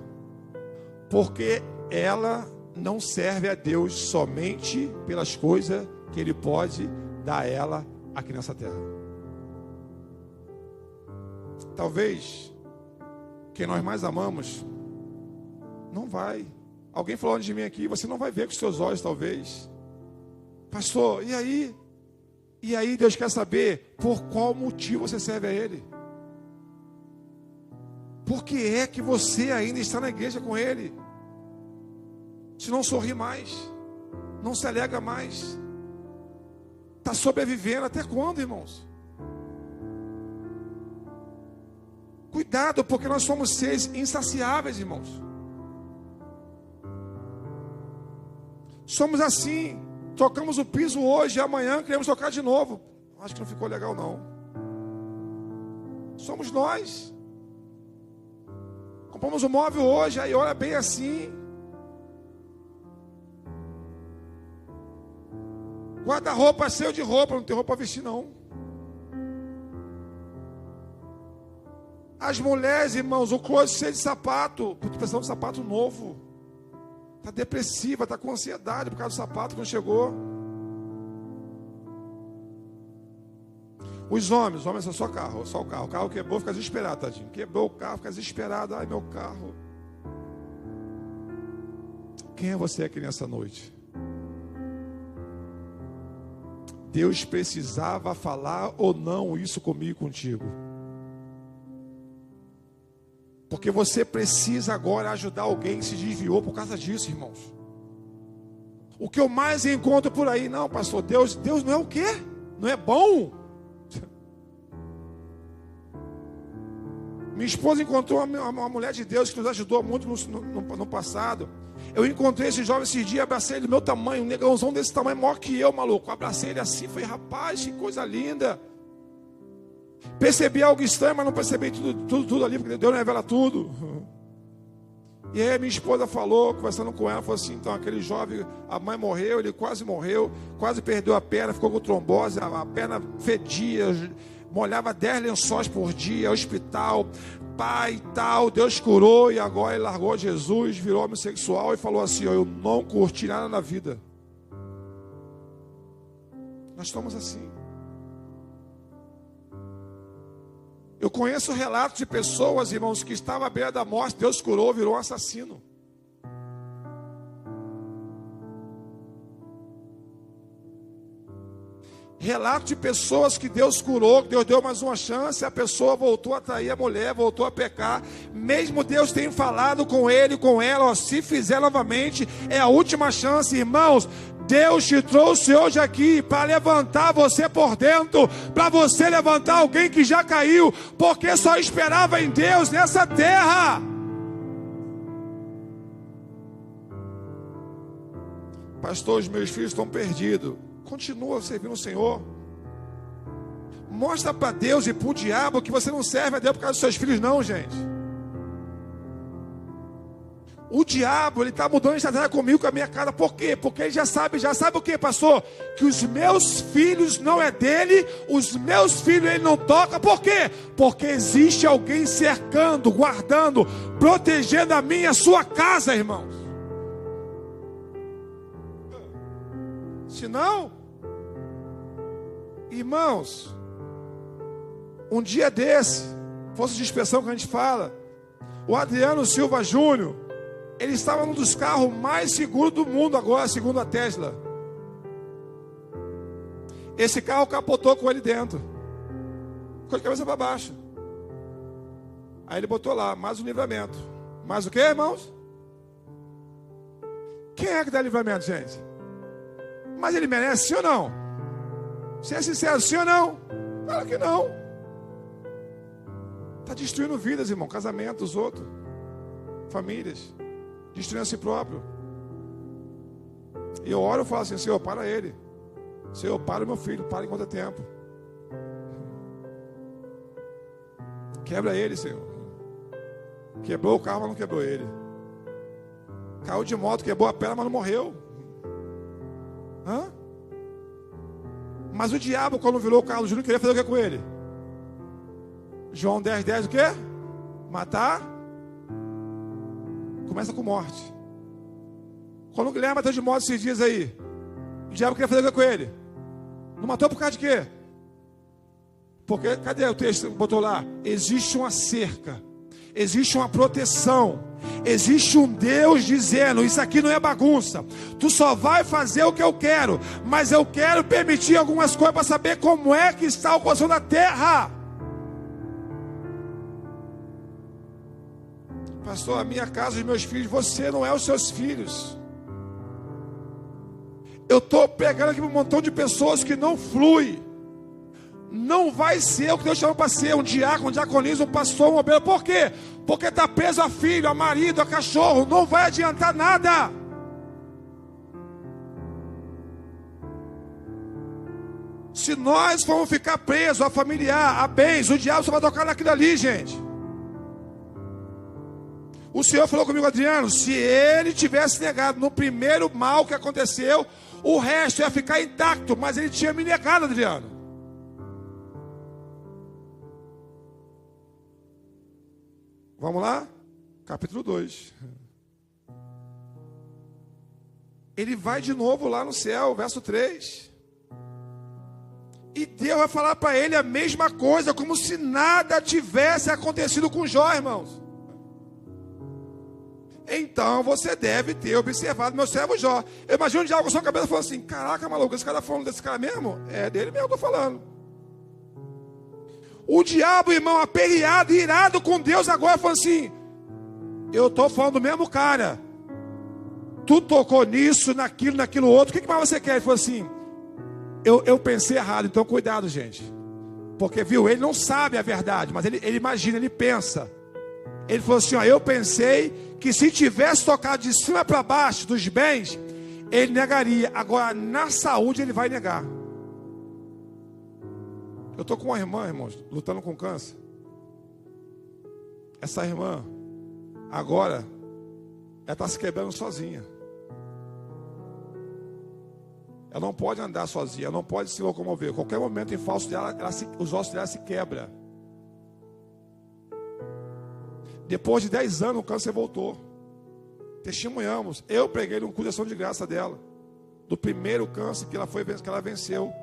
Porque ela não serve a Deus somente pelas coisas que Ele pode dar a ela aqui nessa terra. Talvez quem nós mais amamos não vai. Alguém falou de mim aqui, você não vai ver com os seus olhos, talvez. Pastor, e aí? E aí Deus quer saber por qual motivo você serve a Ele. Por que é que você ainda está na igreja com Ele? Se não sorri mais, não se alegra mais, está sobrevivendo até quando, irmãos? Cuidado, porque nós somos seres insaciáveis, irmãos. Somos assim, tocamos o piso hoje e amanhã queremos tocar de novo. Acho que não ficou legal não. Somos nós. Compramos um móvel hoje, aí olha bem assim. Guarda-roupa cheio de roupa, não tem roupa para vestir não. As mulheres, irmãos, o closet cheio de sapato, estou precisando de sapato novo. Está depressiva, está com ansiedade por causa do sapato que não chegou. Os homens é só carro, só o carro. O carro quebrou, fica desesperado, tadinho. Quebrou o carro, fica desesperado. Ai, meu carro. Quem é você aqui nessa noite? Deus precisava falar ou não isso comigo e contigo. Porque você precisa agora ajudar alguém que se desviou por causa disso, irmãos. O que eu mais encontro por aí, não, pastor, Deus não é o quê? Não é bom? Minha esposa encontrou uma mulher de Deus que nos ajudou muito no passado. Eu encontrei esse jovem esses dias, abracei ele do meu tamanho, um negãozão desse tamanho, maior que eu, maluco. Abracei ele assim, falei, rapaz, que coisa linda. Percebi algo estranho, mas não percebi tudo ali, porque Deus não revela tudo. E aí a minha esposa falou, conversando com ela, falou assim, então aquele jovem, a mãe morreu, ele quase morreu, quase perdeu a perna, ficou com trombose, a perna fedia, molhava 10 lençóis por dia, hospital, pai e tal, Deus curou, e agora ele largou Jesus, virou homossexual e falou assim, eu não curti nada na vida. Nós estamos assim. Eu conheço relatos de pessoas, irmãos, que estavam à beira da morte, Deus curou, virou um assassino. Relato de pessoas que Deus curou, que Deus deu mais uma chance, a pessoa voltou a trair a mulher, voltou a pecar, mesmo Deus tem falado com ele, com ela, ó, se fizer novamente, é a última chance, irmãos. Deus te trouxe hoje aqui para levantar você por dentro, para você levantar alguém que já caiu, porque só esperava em Deus nessa terra. Pastor, os meus filhos estão perdidos. Continua servindo o Senhor. Mostra para Deus e para o diabo que você não serve a Deus por causa dos seus filhos, não, gente. O diabo, ele está mudando de estratégia comigo, com a minha cara. Por quê? Porque ele já sabe o que, pastor? Que os meus filhos não é dele, os meus filhos ele não toca. Por quê? Porque existe alguém cercando, guardando, protegendo a minha, a sua casa, irmãos. Se não, irmãos, um dia desse, força de expressão que a gente fala, o Adriano Silva Júnior, ele estava num dos carros mais seguros do mundo agora, segundo a Tesla. Esse carro capotou com ele dentro, ficou de cabeça para baixo. Aí ele botou lá, mais um livramento. Mais o que, irmãos? Quem é que dá livramento, gente? Mas ele merece, sim ou não? Você é sincero, sim ou não? Claro que não. Está destruindo vidas, irmão, casamentos, outros, famílias, destruindo a si próprio. E eu oro e falo assim, Senhor, para ele. Senhor, para o meu filho, para enquanto é tempo. Quebra ele, Senhor. Quebrou o carro, mas não quebrou ele. Caiu de moto, quebrou a perna, mas não morreu. Hã? Mas o diabo, quando virou o Carlos Júnior, queria fazer o que com ele? João 10:10, o quê? Matar. Começa com morte. Quando o Guilherme matou de morte esses dias aí, o diabo queria fazer o que com ele? Não matou por causa de quê? Porque, cadê o texto que botou lá? Existe uma cerca, existe uma proteção, existe um Deus dizendo, isso aqui não é bagunça, tu só vai fazer o que eu quero, mas eu quero permitir algumas coisas para saber como é que está o coração da terra. Pastor, a minha casa, os meus filhos, você não é os seus filhos. Eu estou pegando aqui um montão de pessoas que não flui. Não vai ser o que Deus chamou para ser, um diácono, um diaconisa, um pastor, um obreiro. Por quê? Porque está preso a filho, a marido, a cachorro. Não vai adiantar nada. Se nós formos ficar presos a familiar, a bens, o diabo só vai tocar naquilo ali, gente. O Senhor falou comigo, Adriano, se ele tivesse negado no primeiro mal que aconteceu, o resto ia ficar intacto, mas ele tinha me negado, Adriano. Vamos lá? Capítulo 2. Ele vai de novo lá no céu, verso 3. E Deus vai falar para ele a mesma coisa, como se nada tivesse acontecido com Jó, irmãos. Então você deve ter observado meu servo Jó. Eu imagino o diabo com a sua cabeça falando assim, caraca, maluco, esse cara está falando desse cara mesmo? É dele mesmo que eu estou falando. O diabo, irmão, aperreado, irado com Deus agora, falando assim, eu estou falando do mesmo cara. Tu tocou nisso, naquilo outro. O que mais você quer? Ele falou assim: eu pensei errado, então cuidado, gente. Porque, viu, ele não sabe a verdade, mas ele imagina, ele pensa. Ele falou assim: ó, eu pensei que se tivesse tocado de cima para baixo dos bens, ele negaria. Agora, na saúde, ele vai negar. Eu estou com uma irmã, irmãos, lutando com câncer. Essa irmã, agora, ela está se quebrando sozinha. Ela não pode andar sozinha, ela não pode se locomover. Qualquer momento em falso dela, os ossos dela se quebram. Depois de 10 anos, o câncer voltou. Testemunhamos. Eu preguei no culto de ação de graça dela, do primeiro câncer que ela venceu.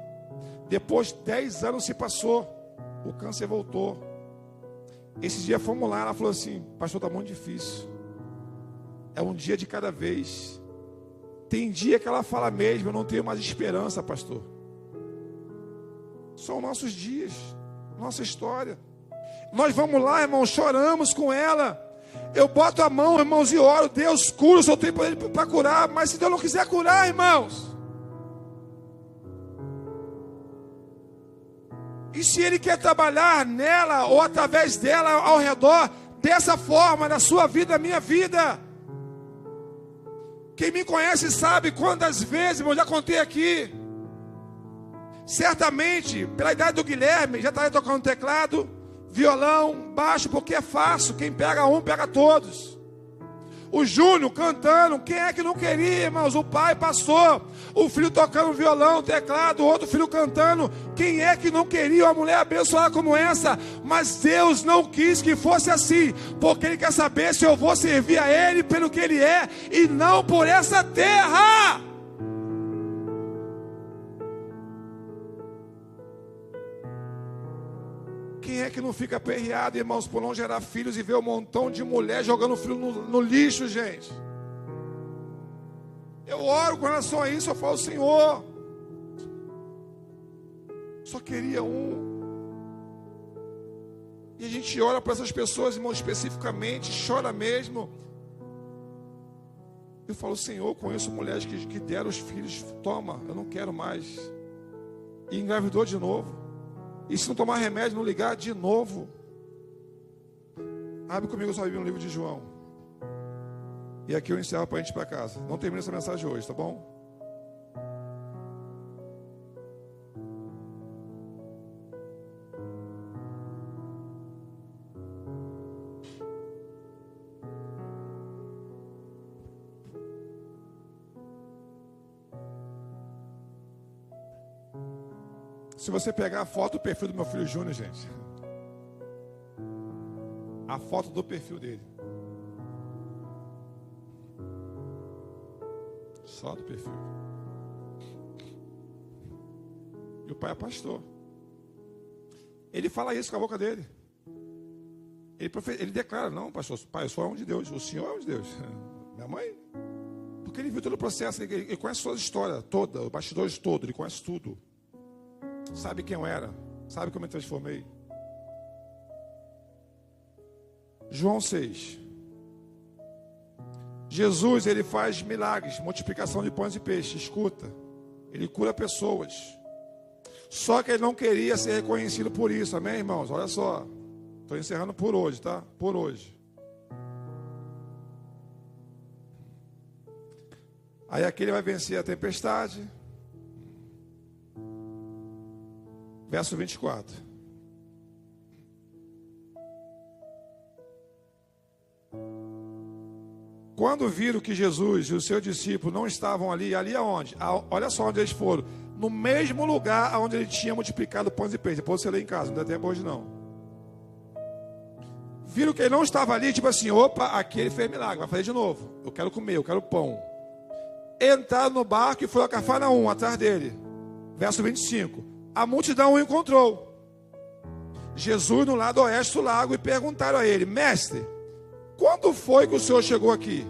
Depois de 10 anos se passou, o câncer voltou. Esse dia fomos lá, ela falou assim: pastor, está muito difícil. É um dia de cada vez. Tem dia que ela fala mesmo: eu não tenho mais esperança, pastor. São nossos dias, nossa história. Nós vamos lá, irmãos, choramos com ela. Eu boto a mão, irmãos, e oro: Deus cura, eu só tenho poder para curar. Mas se Deus não quiser curar, irmãos, e se Ele quer trabalhar nela ou através dela, ao redor, dessa forma, na sua vida, na minha vida? Quem me conhece sabe quantas vezes, eu já contei aqui. Certamente, pela idade do Guilherme, já estaria tocando teclado, violão, baixo, porque é fácil. Quem pega um, pega todos. O Júnior cantando, quem é que não queria, irmãos? O pai pastor, o filho tocando violão, teclado, o outro filho cantando. Quem é que não queria uma mulher abençoada como essa? Mas Deus não quis que fosse assim, porque Ele quer saber se eu vou servir a Ele pelo que Ele é, e não por essa terra. Quem é que não fica aperreado, irmãos, por não gerar filhos e ver um montão de mulher jogando filho no lixo, gente? Eu oro com relação a isso, eu falo: Senhor, só queria um. E a gente ora para essas pessoas, irmãos, especificamente, chora mesmo. Eu falo: Senhor, conheço mulheres que deram os filhos, toma, eu não quero mais. E engravidou de novo. E se não tomar remédio, não ligar de novo. Abre comigo sua Bíblia no livro de João. E aqui eu encerro para a gente ir para casa. Não termina essa mensagem hoje, tá bom? Se você pegar a foto do perfil do meu filho Júnior, gente, a foto do perfil dele, só do perfil. E o pai é pastor. Ele fala isso com a boca dele. Ele declara: não, pastor, pai, eu sou um de Deus, o senhor é um de Deus. Minha mãe. Porque ele viu todo o processo, ele conhece toda a história toda, os bastidores todos, ele conhece tudo. Sabe quem eu era, sabe como eu me transformei. João 6. Jesus, ele faz milagres, multiplicação de pães e peixes. Escuta, ele cura pessoas. Só que ele não queria ser reconhecido por isso, amém, irmãos? Olha só, estou encerrando por hoje, tá? Por hoje. Aí aqui ele vai vencer a tempestade. Verso 24. Quando viram que Jesus e os seus discípulos não estavam ali aonde? Olha só onde eles foram. No mesmo lugar onde ele tinha multiplicado pães e peixes. Depois você lê em casa, não dá tempo hoje não. Viram que ele não estava ali, tipo assim: opa, aqui ele fez milagre, vai fazer de novo. Eu quero comer, eu quero pão. Entraram no barco e foi a Cafarnaum atrás dele. Verso 25. A multidão o encontrou. Jesus no lado oeste do lago, e perguntaram a ele: mestre, quando foi que o senhor chegou aqui?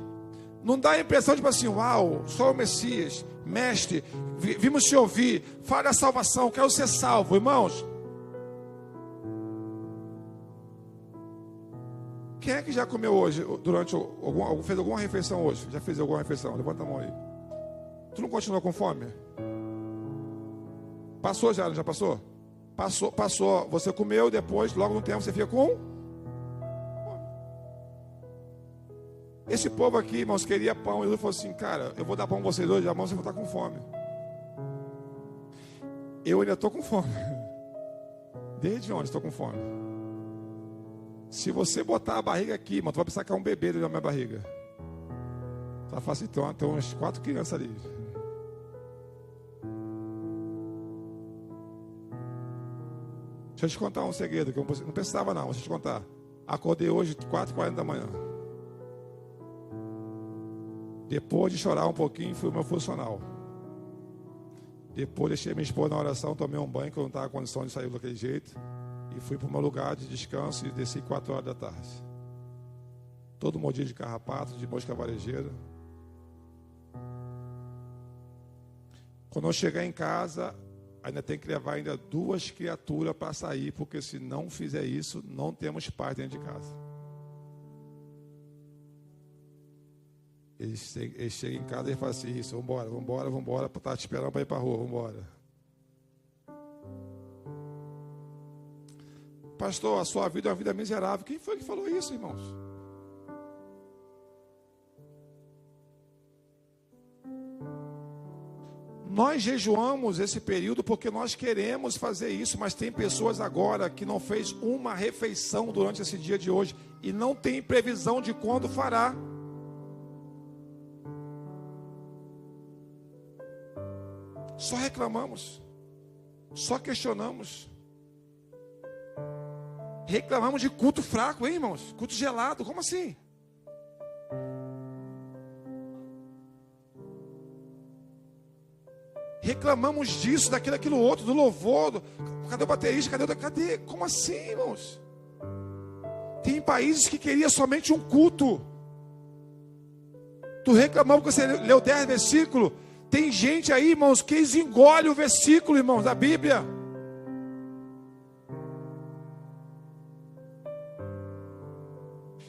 Não dá a impressão de tipo assim: uau, só o Messias, mestre, vimos te ouvir, fala da salvação, quero ser salvo. Irmãos, quem Quem é que já comeu hoje, fez alguma refeição hoje? Já fez alguma refeição? Levanta a mão aí. Tu não continua com fome? Passou já, não já passou? Passou. Você comeu, depois, logo no tempo, você fica com fome. Esse povo aqui, irmãos, queria pão. E Jesus falou assim, cara, eu vou dar pão a vocês hoje, amanhã vocês vão estar com fome. Eu ainda estou com fome. Desde onde estou com fome? Se você botar a barriga aqui, irmão, tu vai pensar que é um bebê dentro da minha barriga. Tá fácil, então, tem umas 4 crianças ali. Deixa eu te contar um segredo, que eu não precisava não, deixa eu te contar. Acordei hoje 4h40 da manhã. Depois de chorar um pouquinho, fui o meu funcional. Depois deixei minha esposa na oração, tomei um banho, que eu não estava com condição de sair daquele jeito. E fui para o meu lugar de descanso e desci 4 horas da tarde. Todo mordido de carrapato, de mosca varejeira. Quando eu chegar em casa, ainda tem que levar ainda 2 criaturas para sair, porque se não fizer isso, não temos paz dentro de casa. Eles chegam em casa e falam assim, isso, vambora, tá te esperando para ir para a rua, vambora. Pastor, a sua vida é uma vida miserável. Quem foi que falou isso, irmãos? Nós jejuamos esse período porque nós queremos fazer isso, mas tem pessoas agora que não fez uma refeição durante esse dia de hoje e não tem previsão de quando fará. Só reclamamos, só questionamos. Reclamamos de culto fraco, hein, irmãos? Culto gelado, como assim? Reclamamos disso, daquilo outro, do louvor. Cadê o baterista? Cadê? Como assim, irmãos? Tem países que queriam somente um culto. Tu reclamou porque você leu 10 versículos. Tem gente aí, irmãos, que eles engolem o versículo, irmãos, da Bíblia.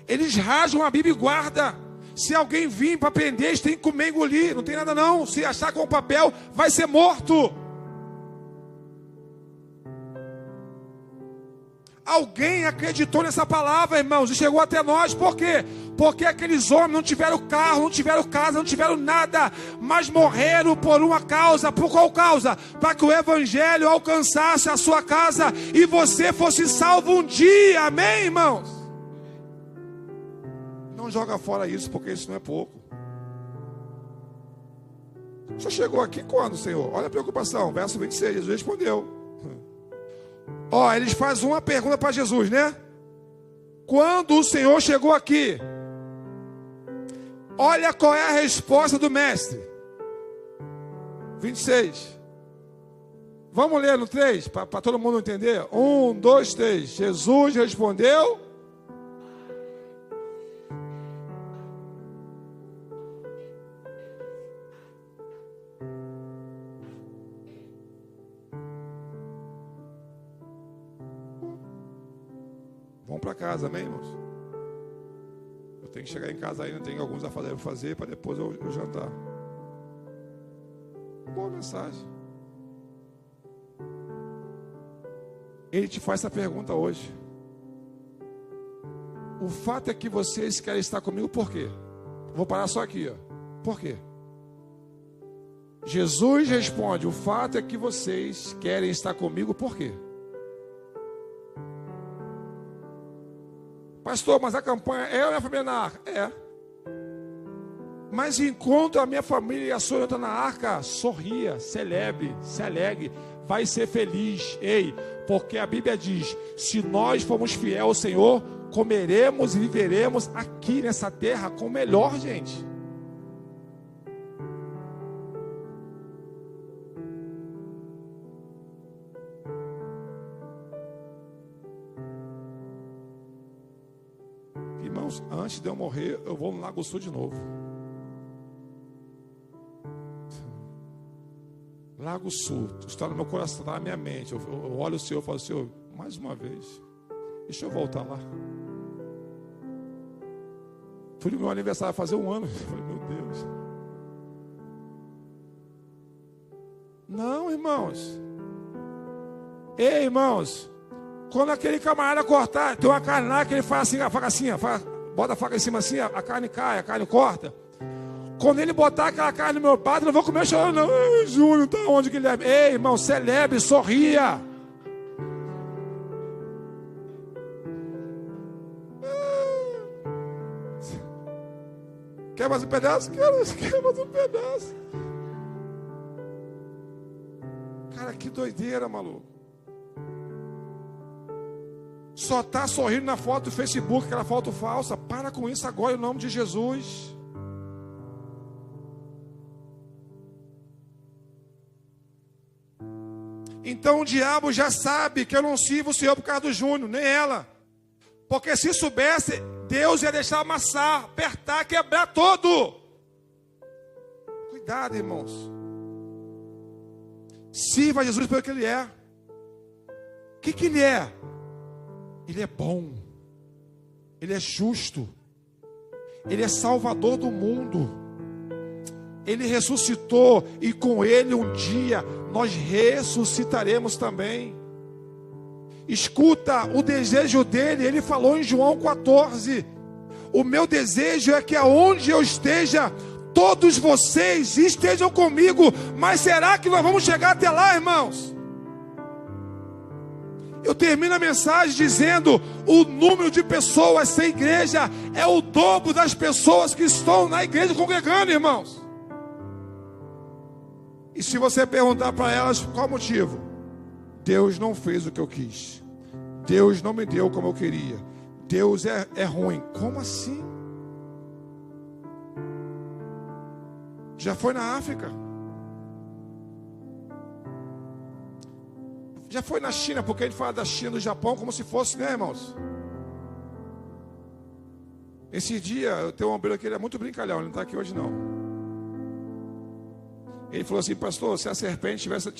Eles rasgam a Bíblia e guardam. Se alguém vir para prender, eles têm que comer e engolir. Não tem nada não. Se achar com papel, vai ser morto. Alguém acreditou nessa palavra, irmãos, e chegou até nós. Por quê? Porque aqueles homens não tiveram carro, não tiveram casa, não tiveram nada, mas morreram por uma causa. Por qual causa? Para que o evangelho alcançasse a sua casa e você fosse salvo um dia. Amém, irmãos? Não joga fora isso, porque isso não é pouco. Você chegou aqui quando, Senhor? Olha a preocupação, verso 26, Jesus respondeu. Eles fazem uma pergunta para Jesus, né? Quando o Senhor chegou aqui, olha qual é a resposta do mestre. 26. Vamos ler no 3, para todo mundo entender. 1, 2, 3. Jesus respondeu. Vamos para casa, amém, irmãos? Eu tenho que chegar em casa ainda, tenho alguns a fazer para depois eu jantar. Boa mensagem. Ele te faz essa pergunta hoje. O fato é que vocês querem estar comigo, por quê? Vou parar só aqui, ó. Por quê? Jesus responde: o fato é que vocês querem estar comigo, por quê? Pastor, mas a campanha é a minha família na arca? É. Mas enquanto a minha família e a sua estão na arca, sorria, celebre, se alegre, vai ser feliz. Ei, porque a Bíblia diz: se nós formos fiéis ao Senhor, comeremos e viveremos aqui nessa terra com o melhor, gente. Irmãos, antes de eu morrer, eu vou no Lago Sul de novo. Lago Sul, está no meu coração, está na minha mente. Eu olho o Senhor e falo: Senhor, mais uma vez, deixa eu voltar lá. Fui no meu aniversário fazer 1 ano. Eu falei, meu Deus. Não, irmãos. Ei, irmãos. Quando aquele camarada cortar, tem uma carne lá que ele faz assim, a faca assim, bota a faca em cima assim, a carne cai, a carne corta. Quando ele botar aquela carne no meu prato, eu não vou comer chorando, não. Ai, Júnior, tá onde, Guilherme? Ei, irmão, celebre, sorria. Quer mais um pedaço? Quer mais um pedaço. Cara, que doideira, maluco. Só está sorrindo na foto do Facebook, aquela foto falsa. Para com isso agora, em nome de Jesus. Então o diabo já sabe que eu não sirvo o Senhor por causa do Júnior, nem ela. Porque se soubesse, Deus ia deixar amassar, apertar, quebrar todo. Cuidado, irmãos. Sirva a Jesus pelo que Ele é. O que Ele é? Ele é bom. Ele é justo. Ele é salvador do mundo. Ele ressuscitou e com Ele um dia nós ressuscitaremos também. Escuta o desejo dele, ele falou em João 14. O meu desejo é que aonde eu esteja, todos vocês estejam comigo. Mas será que nós vamos chegar até lá, irmãos? Eu termino a mensagem dizendo: o número de pessoas sem igreja é o dobro das pessoas que estão na igreja congregando, irmãos. E se você perguntar para elas qual motivo, Deus não fez o que eu quis, Deus não me deu como eu queria, Deus é ruim. Como assim? Já foi na África? Já foi na China? Porque ele fala da China, do Japão, como se fosse, né, irmãos? Esse dia, eu tenho um obreiro aqui, ele é muito brincalhão, ele não está aqui hoje não. Ele falou assim: pastor, se a serpente tivesse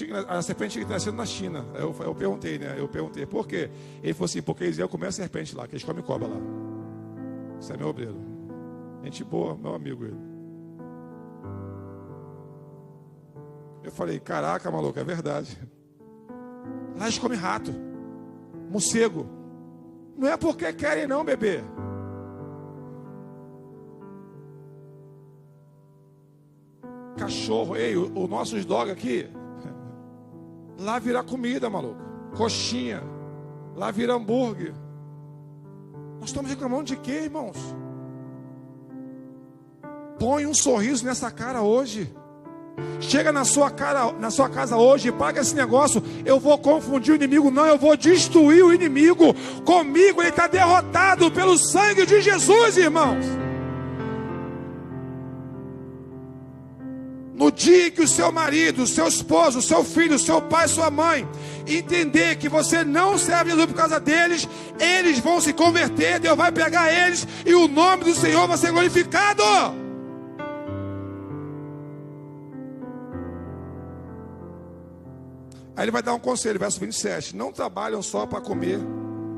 nascido na China. Eu perguntei, né? Por quê? Ele falou assim: porque eles iam comer a serpente lá, que eles comem cobra lá. Isso é meu obreiro. Gente boa, meu amigo ele. Eu falei: caraca, maluco, é verdade. Lá eles comem rato, morcego. Não é porque querem não, bebê. Cachorro, ei, os nossos dog aqui, lá vira comida, maluco. Coxinha, lá vira hambúrguer. Nós estamos reclamando de quê, irmãos? Põe um sorriso nessa cara hoje. Chega na sua casa hoje e paga esse negócio. Eu vou confundir o inimigo, não, eu vou destruir o inimigo. Comigo ele está derrotado pelo sangue de Jesus, irmãos. No dia que o seu marido, o seu esposo, o seu filho, o seu pai, sua mãe entender que você não serve a Jesus por causa deles, eles vão se converter, Deus vai pegar eles e o nome do Senhor vai ser glorificado. Aí ele vai dar um conselho, verso 27. Não trabalham só para comer.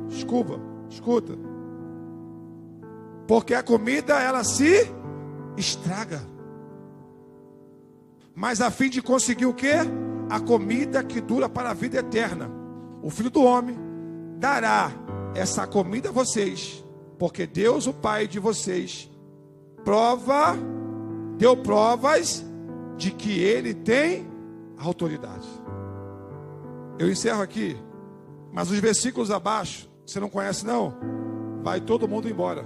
Escuta. Porque a comida ela se estraga. Mas a fim de conseguir o quê? A comida que dura para a vida eterna. O Filho do Homem dará essa comida a vocês, porque Deus, o Pai de vocês, deu provas de que Ele tem autoridade. Eu encerro aqui, mas os versículos abaixo, você não conhece não? Vai todo mundo embora.